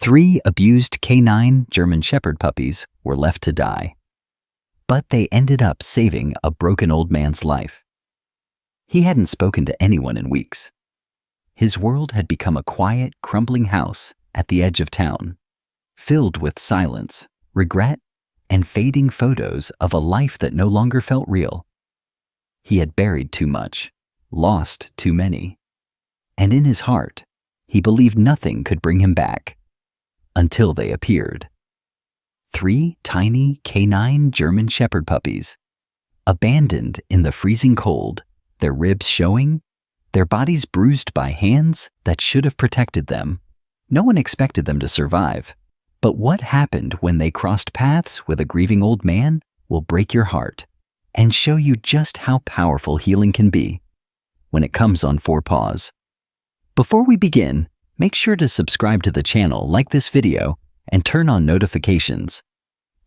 3 abused canine German Shepherd puppies were left to die. But they ended up saving a broken old man's life. He hadn't spoken to anyone in weeks. His world had become a quiet, crumbling house at the edge of town, filled with silence, regret, and fading photos of a life that no longer felt real. He had buried too much, lost too many, and in his heart, he believed nothing could bring him back. Until they appeared. 3 tiny canine German Shepherd puppies, abandoned in the freezing cold, their ribs showing, their bodies bruised by hands that should have protected them. No one expected them to survive, but what happened when they crossed paths with a grieving old man will break your heart and show you just how powerful healing can be when it comes on 4 paws. Before we begin, make sure to subscribe to the channel, like this video, and turn on notifications.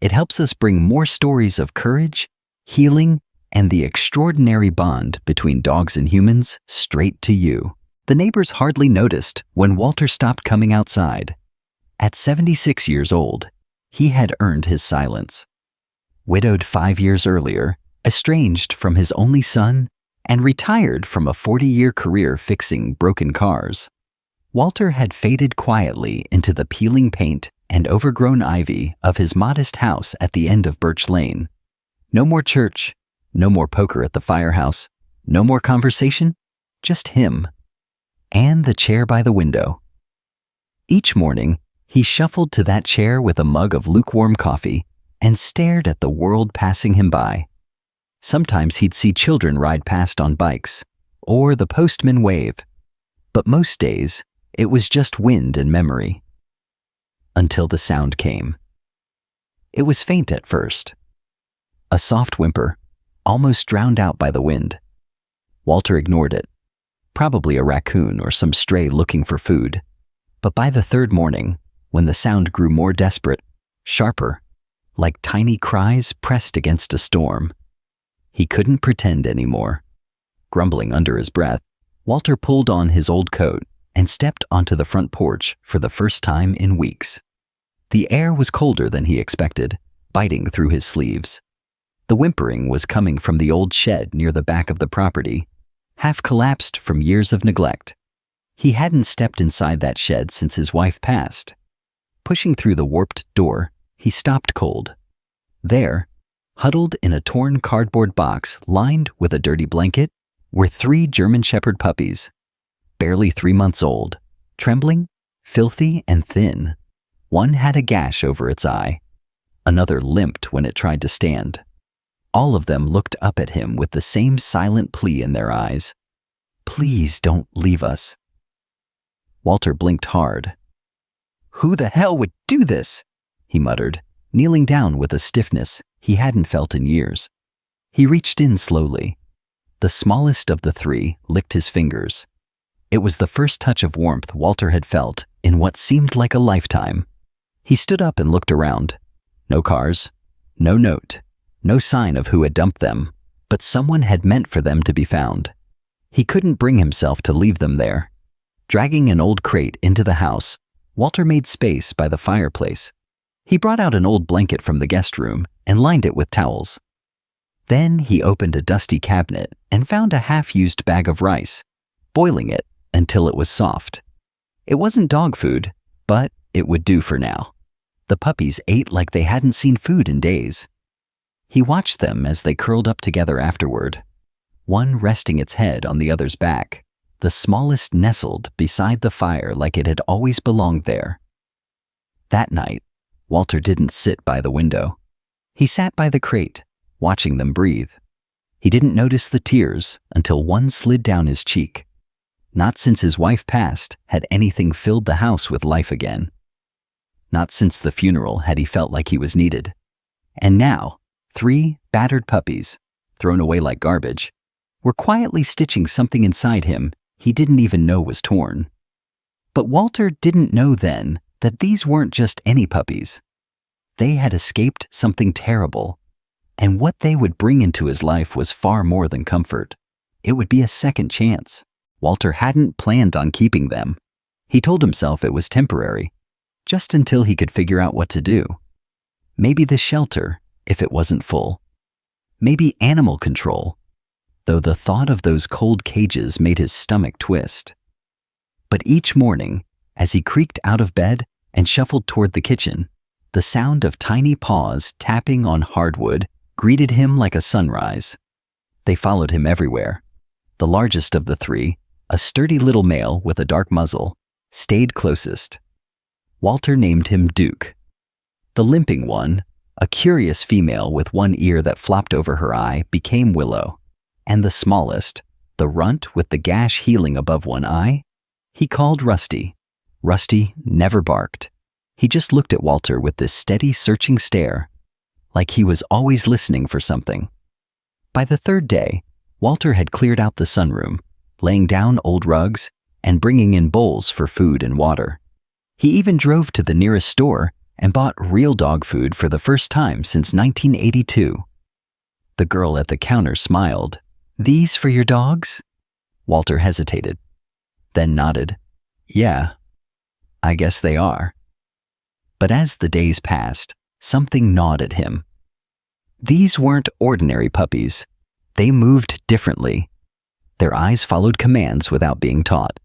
It helps us bring more stories of courage, healing, and the extraordinary bond between dogs and humans straight to you. The neighbors hardly noticed when Walter stopped coming outside. At 76 years old, he had earned his silence. Widowed 5 years earlier, estranged from his only son, and retired from a 40-year career fixing broken cars, Walter had faded quietly into the peeling paint and overgrown ivy of his modest house at the end of Birch Lane. No more church, no more poker at the firehouse, no more conversation, just him and the chair by the window. Each morning, he shuffled to that chair with a mug of lukewarm coffee and stared at the world passing him by. Sometimes he'd see children ride past on bikes, or the postman wave, but most days, it was just wind and memory. Until the sound came. It was faint at first. A soft whimper, almost drowned out by the wind. Walter ignored it. Probably a raccoon or some stray looking for food. But by the 3rd morning, when the sound grew more desperate, sharper, like tiny cries pressed against a storm, he couldn't pretend anymore. Grumbling under his breath, Walter pulled on his old coat and stepped onto the front porch for the first time in weeks. The air was colder than he expected, biting through his sleeves. The whimpering was coming from the old shed near the back of the property, half collapsed from years of neglect. He hadn't stepped inside that shed since his wife passed. Pushing through the warped door, he stopped cold. There, huddled in a torn cardboard box lined with a dirty blanket, were 3 German Shepherd puppies. Barely 3 months old, trembling, filthy, and thin. One had a gash over its eye. Another limped when it tried to stand. All of them looked up at him with the same silent plea in their eyes. Please don't leave us. Walter blinked hard. Who the hell would do this? He muttered, kneeling down with a stiffness he hadn't felt in years. He reached in slowly. The smallest of the 3 licked his fingers. It was the first touch of warmth Walter had felt in what seemed like a lifetime. He stood up and looked around. No cars, no note, no sign of who had dumped them, but someone had meant for them to be found. He couldn't bring himself to leave them there. Dragging an old crate into the house, Walter made space by the fireplace. He brought out an old blanket from the guest room and lined it with towels. Then he opened a dusty cabinet and found a half-used bag of rice, boiling it until it was soft. It wasn't dog food, but it would do for now. The puppies ate like they hadn't seen food in days. He watched them as they curled up together afterward, one resting its head on the other's back, the smallest nestled beside the fire like it had always belonged there. That night, Walter didn't sit by the window. He sat by the crate, watching them breathe. He didn't notice the tears until one slid down his cheek. Not since his wife passed had anything filled the house with life again. Not since the funeral had he felt like he was needed. And now, 3 battered puppies, thrown away like garbage, were quietly stitching something inside him he didn't even know was torn. But Walter didn't know then that these weren't just any puppies. They had escaped something terrible, and what they would bring into his life was far more than comfort. It would be a second chance. Walter hadn't planned on keeping them. He told himself it was temporary. just until he could figure out what to do. Maybe the shelter, if it wasn't full. Maybe animal control, though the thought of those cold cages made his stomach twist. But each morning, as he creaked out of bed and shuffled toward the kitchen, the sound of tiny paws tapping on hardwood greeted him like a sunrise. They followed him everywhere. The largest of the three, a sturdy little male with a dark muzzle, stayed closest. Walter named him Duke. The limping one, a curious female with one ear that flopped over her eye, became Willow. And the smallest, the runt with the gash healing above one eye, he called Rusty. Rusty never barked. He just looked at Walter with this steady, searching stare, like he was always listening for something. By the third day, Walter had cleared out the sunroom, laying down old rugs and bringing in bowls for food and water. He even drove to the nearest store and bought real dog food for the first time since 1982. The girl at the counter smiled. "These for your dogs?" Walter hesitated, then nodded. "Yeah, I guess they are." But as the days passed, something gnawed at him. These weren't ordinary puppies. They moved differently. Their eyes followed commands without being taught.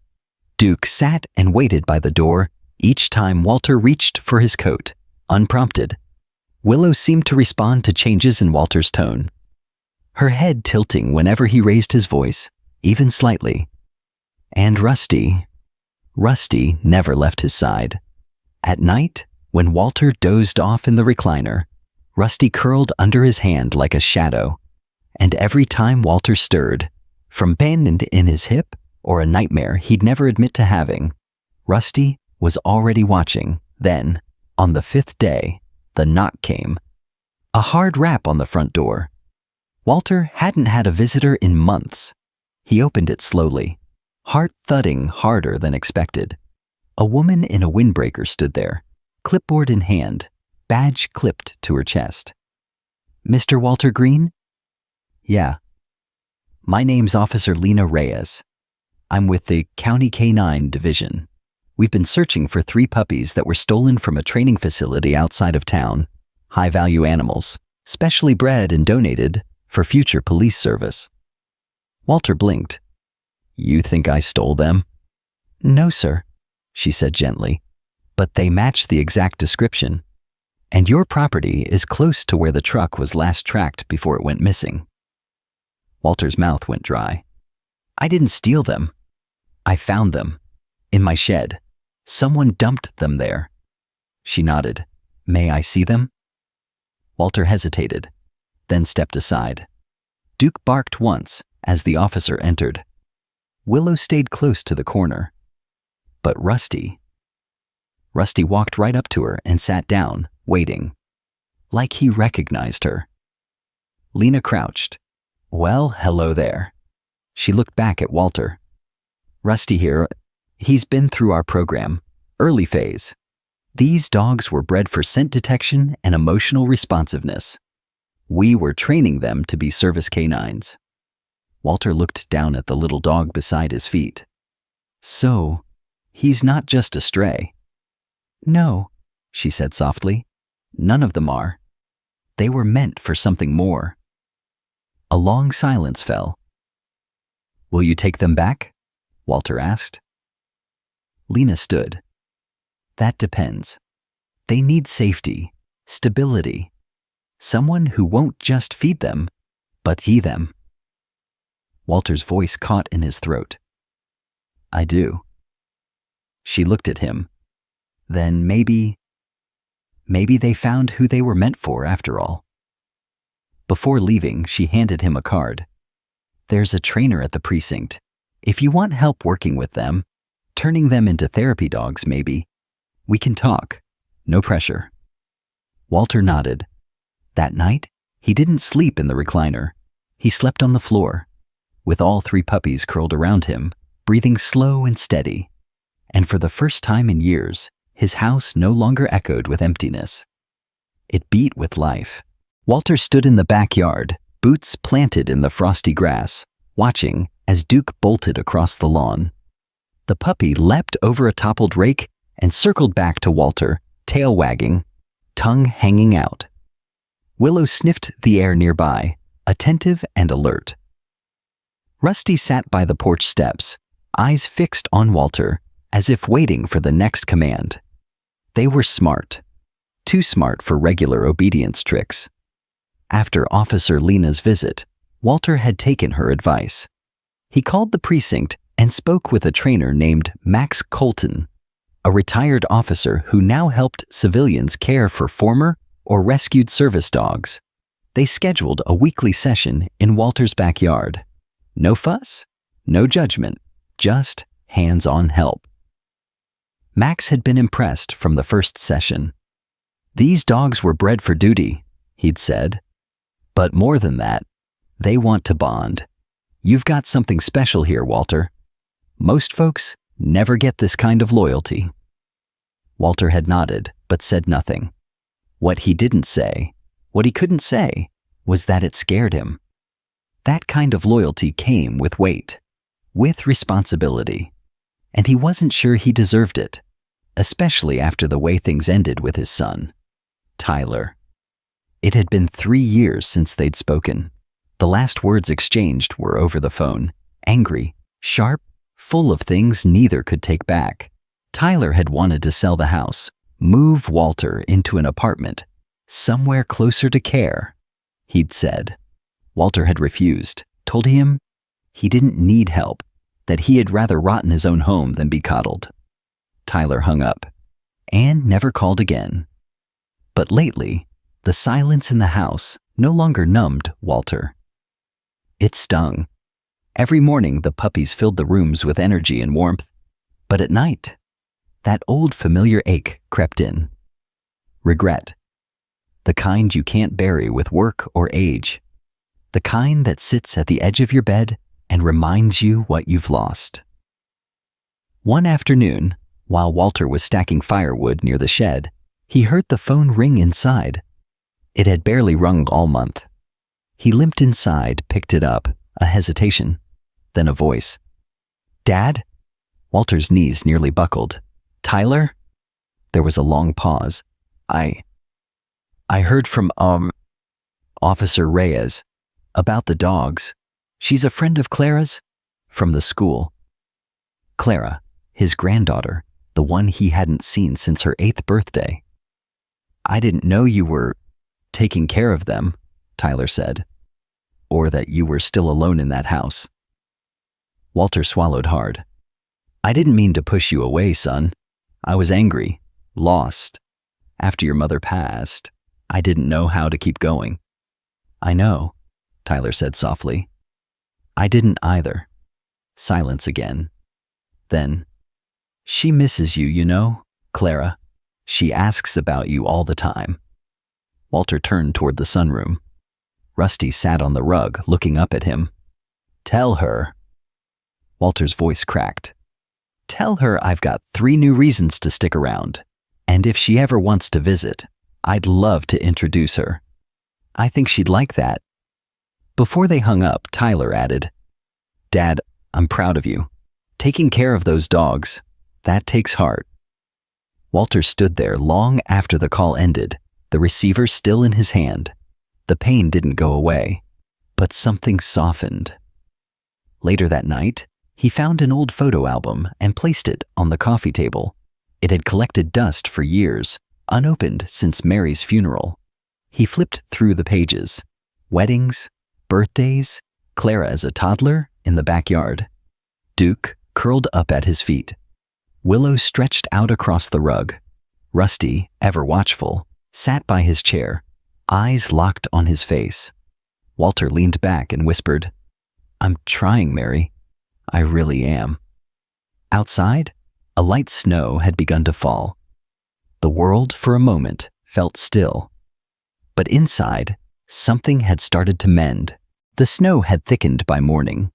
Duke sat and waited by the door each time Walter reached for his coat, unprompted. Willow seemed to respond to changes in Walter's tone, her head tilting whenever he raised his voice, even slightly. And Rusty never left his side. At night, when Walter dozed off in the recliner, Rusty curled under his hand like a shadow, and every time Walter stirred, from pain in his hip or a nightmare he'd never admit to having, Rusty was already watching. Then, on the fifth day, the knock came. A hard rap on the front door. Walter hadn't had a visitor in months. He opened it slowly, heart thudding harder than expected. A woman in a windbreaker stood there, clipboard in hand, badge clipped to her chest. "Mr. Walter Green?" "Yeah." "My name's Officer Lena Reyes. I'm with the County K-9 Division. We've been searching for 3 puppies that were stolen from a training facility outside of town. High-value animals, specially bred and donated for future police service." Walter blinked. "You think I stole them?" "No, sir," she said gently, "but they match the exact description. And your property is close to where the truck was last tracked before it went missing." Walter's mouth went dry. "I didn't steal them. I found them. In my shed. Someone dumped them there." She nodded. "May I see them?" Walter hesitated, then stepped aside. Duke barked once as the officer entered. Willow stayed close to the corner. But Rusty walked right up to her and sat down, waiting. Like he recognized her. Lena crouched. "Well, hello there." She looked back at Walter. "Rusty here. He's been through our program, early phase. These dogs were bred for scent detection and emotional responsiveness. We were training them to be service canines." Walter looked down at the little dog beside his feet. "So, he's not just a stray." "No," she said softly. "None of them are. They were meant for something more." A long silence fell. "Will you take them back?" Walter asked. Lena stood. "That depends. They need safety, stability. Someone who won't just feed them, but see them." Walter's voice caught in his throat. "I do." She looked at him. Then maybe they found who they were meant for after all. Before leaving, she handed him a card. "There's a trainer at the precinct. If you want help working with them, turning them into therapy dogs maybe, we can talk. No pressure." Walter nodded. That night, he didn't sleep in the recliner. He slept on the floor, with all 3 puppies curled around him, breathing slow and steady. And for the first time in years, his house no longer echoed with emptiness. It beat with life. Walter stood in the backyard, boots planted in the frosty grass, watching as Duke bolted across the lawn. The puppy leapt over a toppled rake and circled back to Walter, tail wagging, tongue hanging out. Willow sniffed the air nearby, attentive and alert. Rusty sat by the porch steps, eyes fixed on Walter, as if waiting for the next command. They were smart. Too smart for regular obedience tricks. After Officer Lena's visit, Walter had taken her advice. He called the precinct and spoke with a trainer named Max Colton, a retired officer who now helped civilians care for former or rescued service dogs. They scheduled a weekly session in Walter's backyard. No fuss, no judgment, just hands-on help. Max had been impressed from the first session. "These dogs were bred for duty," he'd said. "But more than that, they want to bond. You've got something special here, Walter. Most folks never get this kind of loyalty." Walter had nodded, but said nothing. What he didn't say, what he couldn't say, was that it scared him. That kind of loyalty came with weight, with responsibility, and he wasn't sure he deserved it, especially after the way things ended with his son, Tyler. It had been 3 years since they'd spoken. The last words exchanged were over the phone, angry, sharp, full of things neither could take back. Tyler had wanted to sell the house, move Walter into an apartment, somewhere closer to care, he'd said. Walter had refused, told him he didn't need help, that he had rather rot in his own home than be coddled. Tyler hung up, and never called again. But lately, the silence in the house no longer numbed Walter. It stung. Every morning the puppies filled the rooms with energy and warmth, but at night, that old familiar ache crept in. Regret. The kind you can't bury with work or age. The kind that sits at the edge of your bed and reminds you what you've lost. One afternoon, while Walter was stacking firewood near the shed, he heard the phone ring inside. It had barely rung all month. He limped inside, picked it up, a hesitation, then a voice. "Dad?" Walter's knees nearly buckled. "Tyler?" There was a long pause. I heard from, Officer Reyes, about the dogs. She's a friend of Clara's, from the school." Clara, his granddaughter, the one he hadn't seen since her 8th birthday. "I didn't know you were taking care of them," Tyler said, "or that you were still alone in that house." Walter swallowed hard. "I didn't mean to push you away, son. I was angry, lost. After your mother passed, I didn't know how to keep going." "I know," Tyler said softly. "I didn't either." Silence again. Then, "She misses you, you know, Clara. She asks about you all the time." Walter turned toward the sunroom. Rusty sat on the rug, looking up at him. "Tell her." Walter's voice cracked. "Tell her I've got 3 new reasons to stick around, and if she ever wants to visit, I'd love to introduce her. I think she'd like that." Before they hung up, Tyler added, "Dad, I'm proud of you. Taking care of those dogs, that takes heart." Walter stood there long after the call ended, the receiver still in his hand. The pain didn't go away, but something softened. Later that night, he found an old photo album and placed it on the coffee table. It had collected dust for years, unopened since Mary's funeral. He flipped through the pages. Weddings, birthdays, Clara as a toddler in the backyard. Duke curled up at his feet. Willow stretched out across the rug. Rusty, ever watchful, sat by his chair, eyes locked on his face. Walter leaned back and whispered, "I'm trying, Mary. I really am." Outside, a light snow had begun to fall. The world, for a moment, felt still. But inside, something had started to mend. The snow had thickened by morning.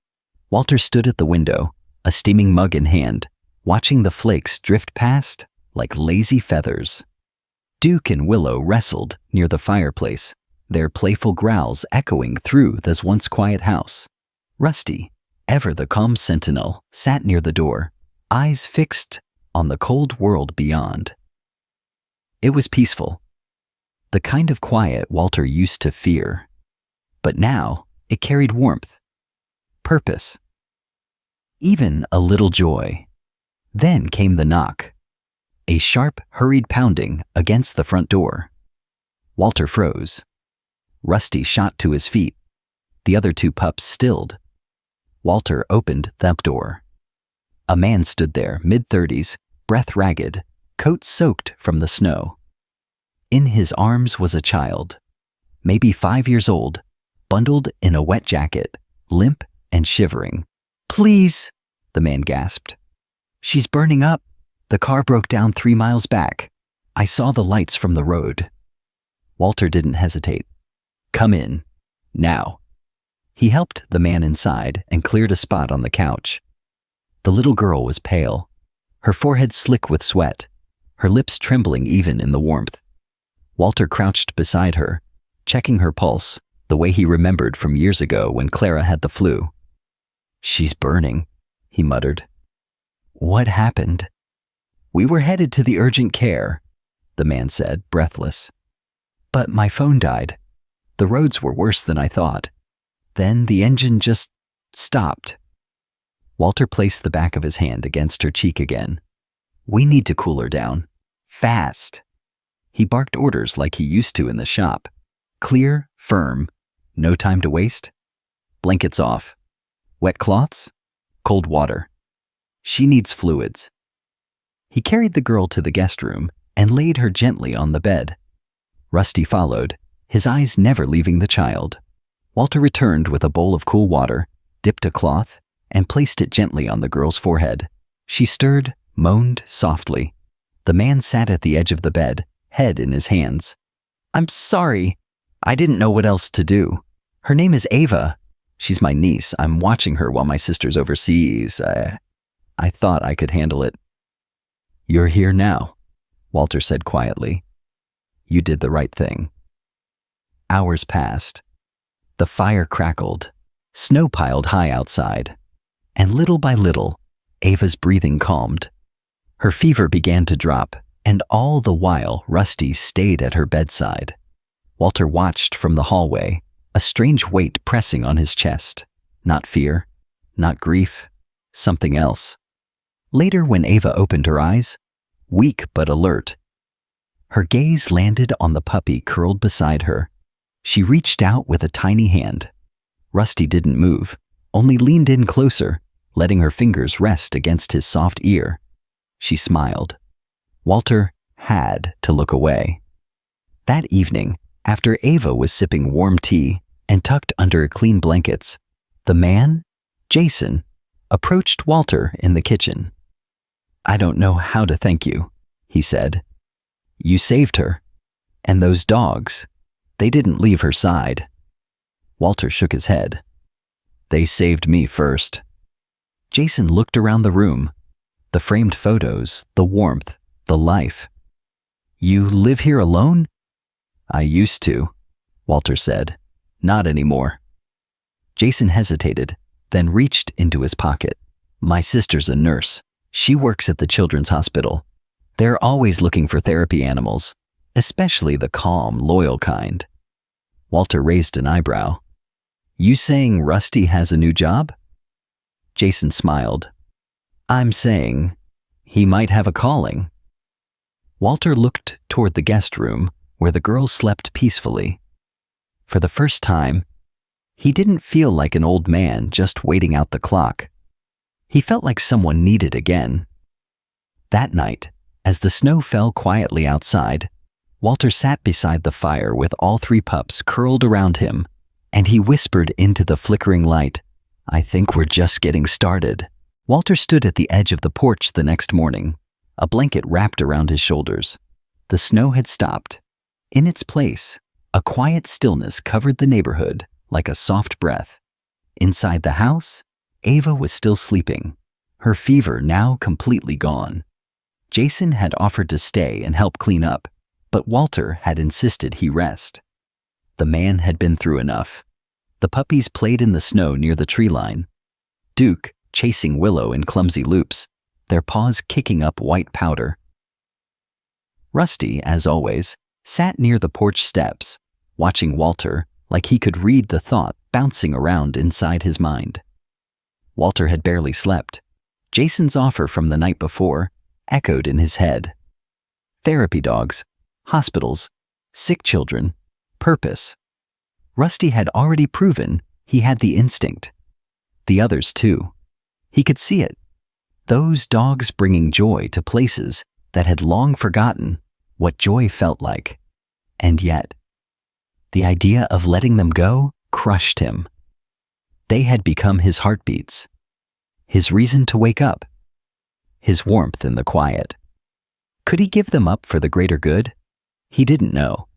Walter stood at the window, a steaming mug in hand, watching the flakes drift past like lazy feathers. Duke and Willow wrestled near the fireplace, their playful growls echoing through this once quiet house. Rusty, ever the calm sentinel, sat near the door, eyes fixed on the cold world beyond. It was peaceful, the kind of quiet Walter used to fear. But now it carried warmth, purpose, even a little joy. Then came the knock, a sharp, hurried pounding against the front door. Walter froze. Rusty shot to his feet. The other two pups stilled. Walter opened the door. A man stood there, mid-30s, breath ragged, coat soaked from the snow. In his arms was a child, maybe 5 years old, bundled in a wet jacket, limp and shivering. "Please," the man gasped. "She's burning up. The car broke down 3 miles back. I saw the lights from the road." Walter didn't hesitate. "Come in, now." He helped the man inside and cleared a spot on the couch. The little girl was pale, her forehead slick with sweat, her lips trembling even in the warmth. Walter crouched beside her, checking her pulse, the way he remembered from years ago when Clara had the flu. "She's burning," he muttered. "What happened?" "We were headed to the urgent care," the man said, breathless. "But my phone died. The roads were worse than I thought. Then the engine just stopped." Walter placed the back of his hand against her cheek again. "We need to cool her down. Fast." He barked orders like he used to in the shop. Clear, firm, no time to waste. Blankets off. Wet cloths? Cold water. She needs fluids. He carried the girl to the guest room and laid her gently on the bed. Rusty followed, his eyes never leaving the child. Walter returned with a bowl of cool water, dipped a cloth, and placed it gently on the girl's forehead. She stirred, moaned softly. The man sat at the edge of the bed, head in his hands. "I'm sorry. I didn't know what else to do. Her name is Ava. She's my niece. I'm watching her while my sister's overseas. I thought I could handle it." "You're here now," Walter said quietly. "You did the right thing." Hours passed. The fire crackled. Snow piled high outside. And little by little, Ava's breathing calmed. Her fever began to drop, and all the while Rusty stayed at her bedside. Walter watched from the hallway, a strange weight pressing on his chest. Not fear, not grief, something else. Later, when Ava opened her eyes, weak but alert, her gaze landed on the puppy curled beside her. She reached out with a tiny hand. Rusty didn't move, only leaned in closer, letting her fingers rest against his soft ear. She smiled. Walter had to look away. That evening, after Ava was sipping warm tea and tucked under clean blankets, the man, Jason, approached Walter in the kitchen. "I don't know how to thank you," he said. "You saved her. And those dogs, they didn't leave her side." Walter shook his head. "They saved me first." Jason looked around the room. The framed photos, the warmth, the life. "You live here alone?" "I used to," Walter said. "Not anymore." Jason hesitated, then reached into his pocket. "My sister's a nurse. She works at the children's hospital. They're always looking for therapy animals, especially the calm, loyal kind." Walter raised an eyebrow. "You saying Rusty has a new job?" Jason smiled. "I'm saying he might have a calling." Walter looked toward the guest room where the girls slept peacefully. For the first time, he didn't feel like an old man just waiting out the clock. He felt like someone needed again. That night, as the snow fell quietly outside, Walter sat beside the fire with all 3 pups curled around him, and he whispered into the flickering light, "I think we're just getting started." Walter stood at the edge of the porch the next morning, a blanket wrapped around his shoulders. The snow had stopped. In its place, a quiet stillness covered the neighborhood like a soft breath. Inside the house, Ava was still sleeping, her fever now completely gone. Jason had offered to stay and help clean up, but Walter had insisted he rest. The man had been through enough. The puppies played in the snow near the tree line. Duke, chasing Willow in clumsy loops, their paws kicking up white powder. Rusty, as always, sat near the porch steps, watching Walter like he could read the thought bouncing around inside his mind. Walter had barely slept. Jason's offer from the night before echoed in his head. Therapy dogs, hospitals, sick children, purpose. Rusty had already proven he had the instinct. The others too. He could see it. Those dogs bringing joy to places that had long forgotten what joy felt like. And yet, the idea of letting them go crushed him. They had become his heartbeats, his reason to wake up, his warmth in the quiet. Could he give them up for the greater good? He didn't know.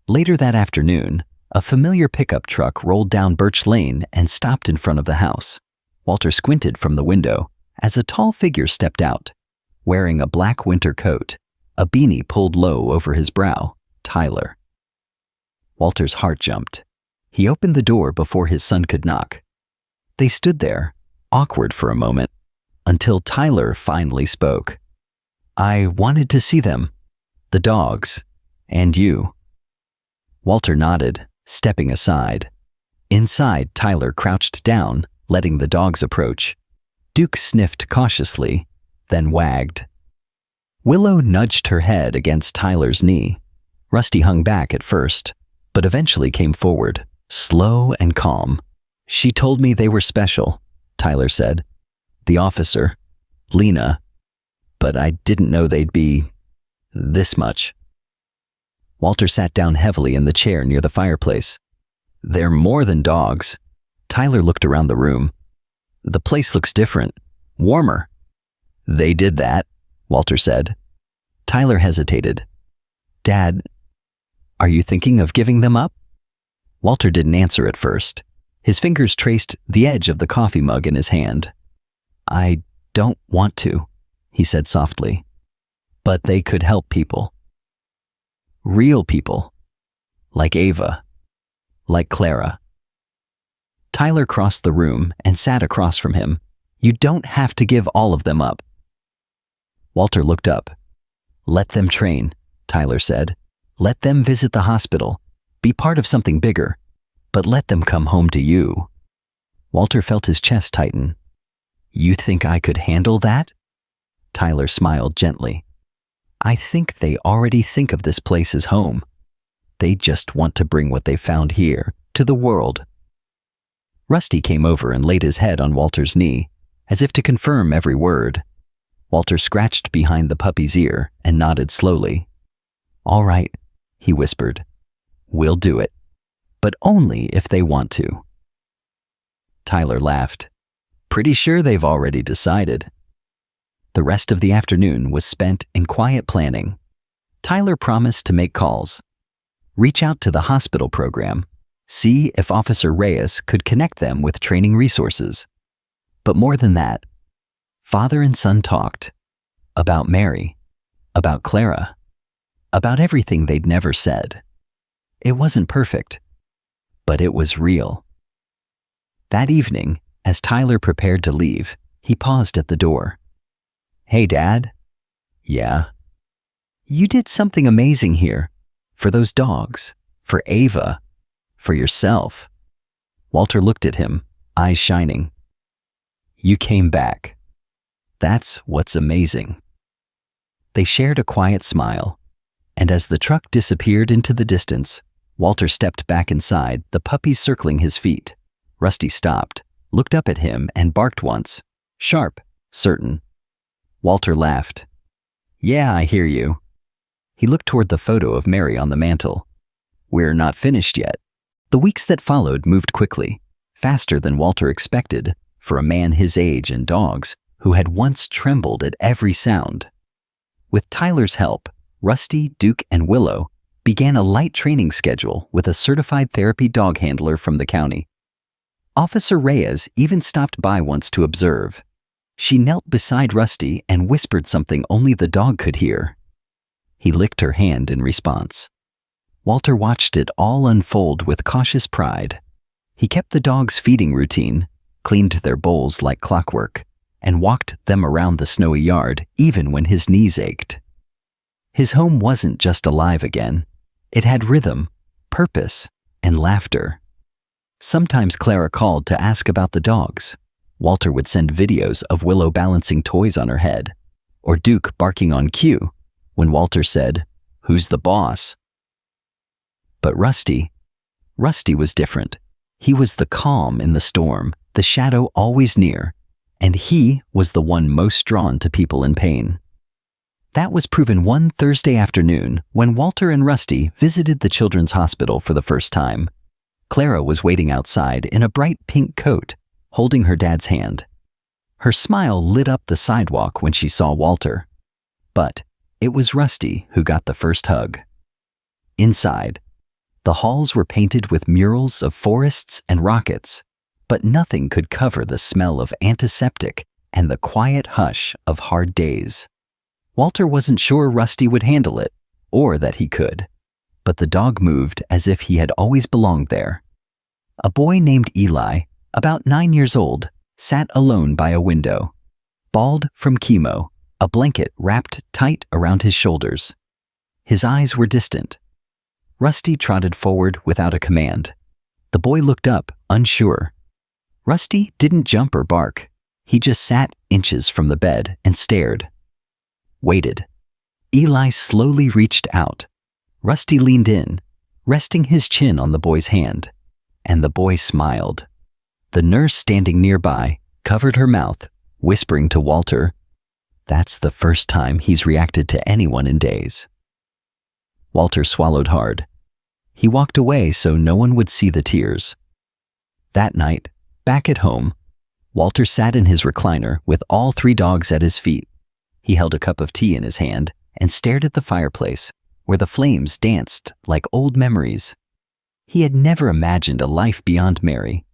Later that afternoon, a familiar pickup truck rolled down Birch Lane and stopped in front of the house. Walter squinted from the window as a tall figure stepped out, wearing a black winter coat, a beanie pulled low over his brow. Tyler. Walter's heart jumped. He opened the door before his son could knock. They stood there, awkward for a moment, until Tyler finally spoke. "I wanted to see them, the dogs, and you." Walter nodded, stepping aside. Inside, Tyler crouched down, letting the dogs approach. Duke sniffed cautiously, then wagged. Willow nudged her head against Tyler's knee. Rusty hung back at first, but eventually came forward, slow and calm. "She told me they were special," Tyler said. "The officer, Lena, but I didn't know they'd be this much." Walter sat down heavily in the chair near the fireplace. "They're more than dogs." Tyler looked around the room. "The place looks different, warmer." "They did that," Walter said. Tyler hesitated. "Dad, are you thinking of giving them up?" Walter didn't answer at first. His fingers traced the edge of the coffee mug in his hand. "I don't want to," he said softly. "But they could help people. Real people. Like Ava. Like Clara." Tyler crossed the room and sat across from him. "You don't have to give all of them up." Walter looked up. "Let them train," Tyler said. "Let them visit the hospital. Be part of something bigger. But let them come home to you." Walter felt his chest tighten. "You think I could handle that?" Tyler smiled gently. "I think they already think of this place as home. They just want to bring what they found here to the world." Rusty came over and laid his head on Walter's knee, as if to confirm every word. Walter scratched behind the puppy's ear and nodded slowly. "All right," he whispered. "We'll do it, but only if they want to." Tyler laughed. "Pretty sure they've already decided." The rest of the afternoon was spent in quiet planning. Tyler promised to make calls, reach out to the hospital program, see if Officer Reyes could connect them with training resources. But more than that, father and son talked about Mary, about Clara, about everything they'd never said. It wasn't perfect, but it was real. That evening, as Tyler prepared to leave, he paused at the door. "Hey, Dad." "Yeah." "You did something amazing here. For those dogs. For Ava. For yourself." Walter looked at him, eyes shining. "You came back. That's what's amazing." They shared a quiet smile, and as the truck disappeared into the distance, Walter stepped back inside, the puppies circling his feet. Rusty stopped, looked up at him, and barked once. Sharp, certain. Walter laughed. "Yeah, I hear you." He looked toward the photo of Mary on the mantel. "We're not finished yet." The weeks that followed moved quickly, faster than Walter expected for a man his age and dogs who had once trembled at every sound. With Tyler's help, Rusty, Duke, and Willow began a light training schedule with a certified therapy dog handler from the county. Officer Reyes even stopped by once to observe. She knelt beside Rusty and whispered something only the dog could hear. He licked her hand in response. Walter watched it all unfold with cautious pride. He kept the dogs' feeding routine, cleaned their bowls like clockwork, and walked them around the snowy yard even when his knees ached. His home wasn't just alive again. It had rhythm, purpose, and laughter. Sometimes Clara called to ask about the dogs. Walter would send videos of Willow balancing toys on her head, or Duke barking on cue when Walter said, "Who's the boss?" But Rusty was different. He was the calm in the storm, the shadow always near, and he was the one most drawn to people in pain. That was proven one Thursday afternoon when Walter and Rusty visited the children's hospital for the first time. Clara was waiting outside in a bright pink coat, holding her dad's hand. Her smile lit up the sidewalk when she saw Walter. But it was Rusty who got the first hug. Inside, the halls were painted with murals of forests and rockets, but nothing could cover the smell of antiseptic and the quiet hush of hard days. Walter wasn't sure Rusty would handle it, or that he could, but the dog moved as if he had always belonged there. A boy named Eli, about 9 years old, sat alone by a window, bald from chemo, a blanket wrapped tight around his shoulders. His eyes were distant. Rusty trotted forward without a command. The boy looked up, unsure. Rusty didn't jump or bark. He just sat inches from the bed and stared. Waited. Eli slowly reached out. Rusty leaned in, resting his chin on the boy's hand, and the boy smiled. The nurse standing nearby covered her mouth, whispering to Walter, "That's the first time he's reacted to anyone in days." Walter swallowed hard. He walked away so no one would see the tears. That night, back at home, Walter sat in his recliner with all 3 dogs at his feet. He held a cup of tea in his hand and stared at the fireplace, where the flames danced like old memories. He had never imagined a life beyond Mary,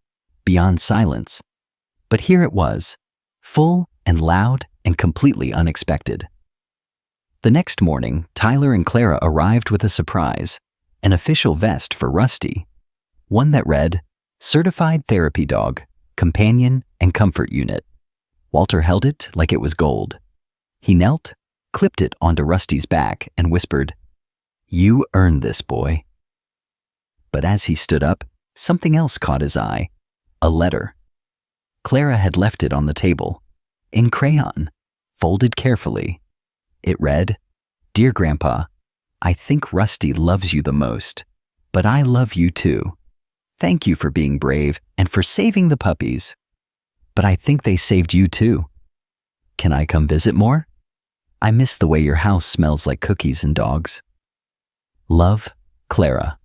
beyond silence. But here it was, full and loud and completely unexpected. The next morning, Tyler and Clara arrived with a surprise, an official vest for Rusty, one that read, "Certified Therapy Dog, Companion and Comfort Unit." Walter held it like it was gold. He knelt, clipped it onto Rusty's back, and whispered, "You earned this, boy." But as he stood up, something else caught his eye, a letter. Clara had left it on the table, in crayon, folded carefully. It read, "Dear Grandpa, I think Rusty loves you the most, but I love you too. Thank you for being brave and for saving the puppies. But I think they saved you too. Can I come visit more? I miss the way your house smells like cookies and dogs. Love, Clara."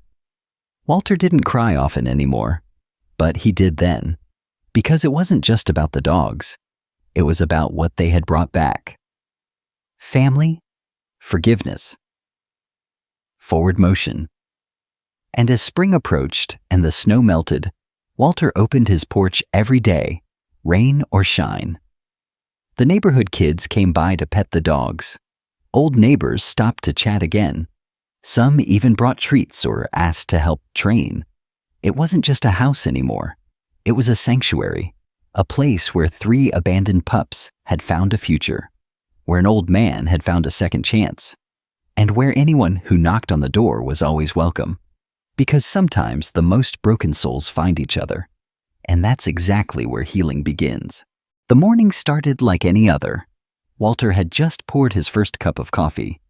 Walter didn't cry often anymore, but he did then, because it wasn't just about the dogs. It was about what they had brought back. Family, forgiveness, forward motion. And as spring approached and the snow melted, Walter opened his porch every day, rain or shine. The neighborhood kids came by to pet the dogs. Old neighbors stopped to chat again. Some even brought treats or asked to help train. It wasn't just a house anymore. It was a sanctuary, a place where 3 abandoned pups had found a future, where an old man had found a second chance, and where anyone who knocked on the door was always welcome. Because sometimes the most broken souls find each other, and that's exactly where healing begins. The morning started like any other. Walter had just poured his first cup of coffee.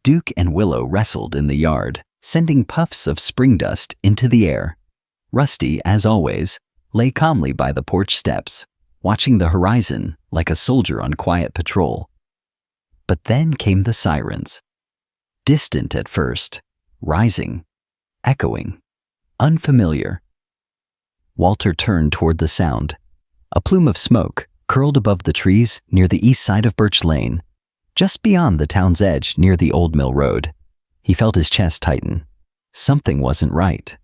Duke and Willow wrestled in the yard, sending puffs of spring dust into the air. Rusty, as always, lay calmly by the porch steps, watching the horizon like a soldier on quiet patrol. But then came the sirens. Distant at first, rising, echoing, unfamiliar. Walter turned toward the sound. A plume of smoke curled above the trees near the east side of Birch Lane, just beyond the town's edge near the Old Mill Road. He felt his chest tighten. Something wasn't right.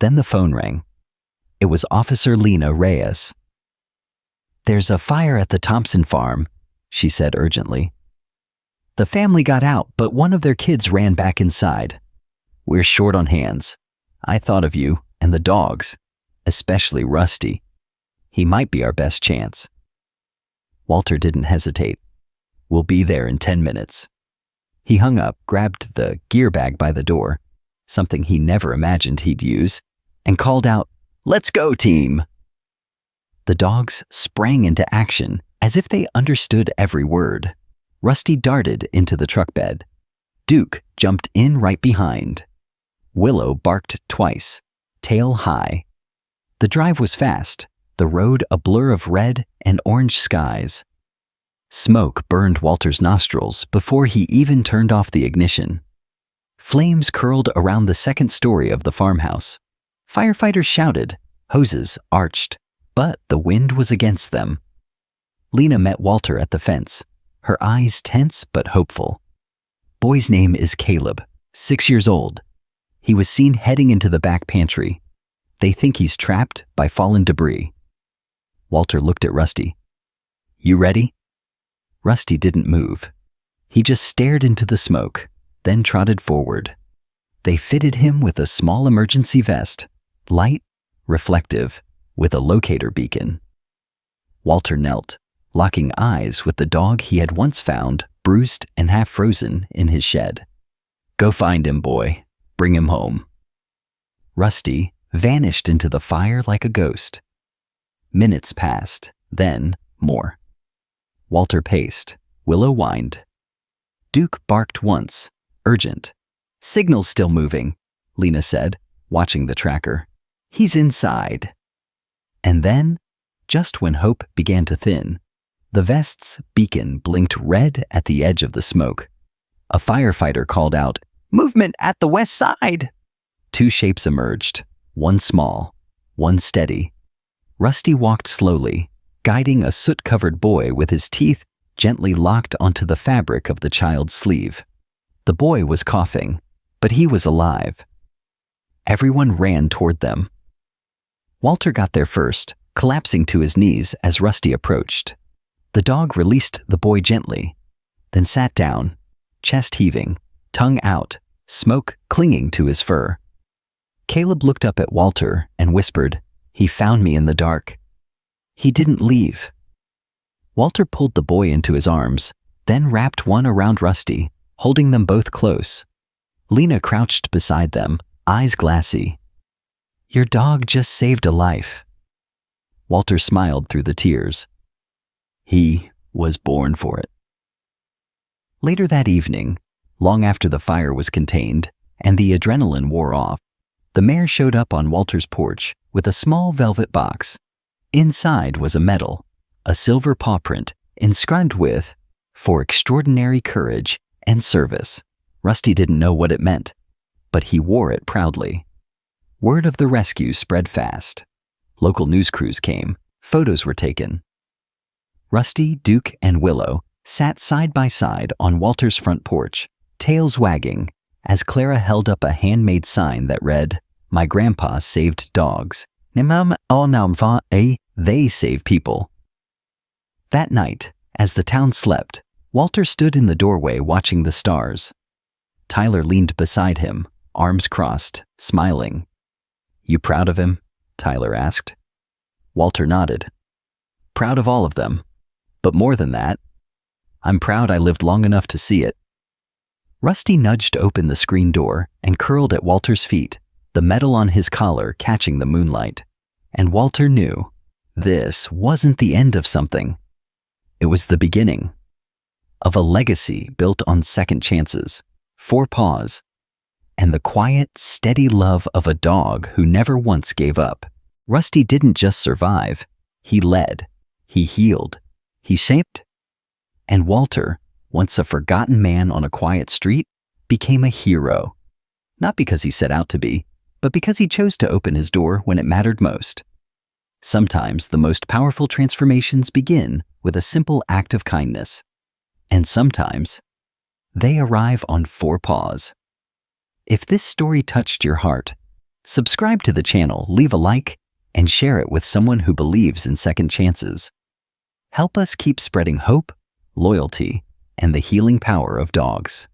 Then the phone rang. It was Officer Lena Reyes. "There's a fire at the Thompson farm," she said urgently. "The family got out, but one of their kids ran back inside. We're short on hands. I thought of you and the dogs, especially Rusty. He might be our best chance." Walter didn't hesitate. "We'll be there in 10 minutes. He hung up, grabbed the gear bag by the door, something he never imagined he'd use, and called out, "Let's go, team!" The dogs sprang into action as if they understood every word. Rusty darted into the truck bed. Duke jumped in right behind. Willow barked twice, tail high. The drive was fast, the road a blur of red and orange skies. Smoke burned Walter's nostrils before he even turned off the ignition. Flames curled around the second story of the farmhouse. Firefighters shouted, hoses arched, but the wind was against them. Lena met Walter at the fence, her eyes tense but hopeful. "Boy's name is Caleb, 6 years old. He was seen heading into the back pantry. They think he's trapped by fallen debris." Walter looked at Rusty. "You ready?" Rusty didn't move. He just stared into the smoke, then trotted forward. They fitted him with a small emergency vest, light, reflective, with a locator beacon. Walter knelt, locking eyes with the dog he had once found, bruised and half frozen, in his shed. "Go find him, boy. Bring him home." Rusty vanished into the fire like a ghost. Minutes passed, then more. Walter paced. Willow whined. Duke barked once, urgent. "Signal's still moving," Lena said, watching the tracker. "He's inside." And then, just when hope began to thin, the vest's beacon blinked red at the edge of the smoke. A firefighter called out, "Movement at the west side!" 2 shapes emerged, one small, one steady. Rusty walked slowly, guiding a soot-covered boy with his teeth gently locked onto the fabric of the child's sleeve. The boy was coughing, but he was alive. Everyone ran toward them. Walter got there first, collapsing to his knees as Rusty approached. The dog released the boy gently, then sat down, chest heaving, tongue out, smoke clinging to his fur. Caleb looked up at Walter and whispered, "He found me in the dark. He didn't leave." Walter pulled the boy into his arms, then wrapped one around Rusty, holding them both close. Lena crouched beside them, eyes glassy. "Your dog just saved a life." Walter smiled through the tears. He was born for it. Later that evening, long after the fire was contained and the adrenaline wore off, the mayor showed up on Walter's porch with a small velvet box. Inside was a medal, a silver paw print inscribed with, "For extraordinary courage and service." Rusty didn't know what it meant, but he wore it proudly. Word of the rescue spread fast. Local news crews came, photos were taken. Rusty, Duke, and Willow sat side by side on Walter's front porch, tails wagging, as Clara held up a handmade sign that read, "My grandpa saved dogs. They save people." That night, as the town slept, Walter stood in the doorway watching the stars. Tyler leaned beside him, arms crossed, smiling. "You proud of him?" Tyler asked. Walter nodded. "Proud of all of them. But more than that, I'm proud I lived long enough to see it." Rusty nudged open the screen door and curled at Walter's feet, the medal on his collar catching the moonlight. And Walter knew this wasn't the end of something. It was the beginning of a legacy built on second chances, 4 paws, and the quiet, steady love of a dog who never once gave up. Rusty didn't just survive. He led. He healed. He saved. And Walter, once a forgotten man on a quiet street, became a hero. Not because he set out to be, but because he chose to open his door when it mattered most. Sometimes the most powerful transformations begin with a simple act of kindness. And sometimes they arrive on 4 paws. If this story touched your heart, subscribe to the channel, leave a like, and share it with someone who believes in second chances. Help us keep spreading hope, loyalty, and the healing power of dogs.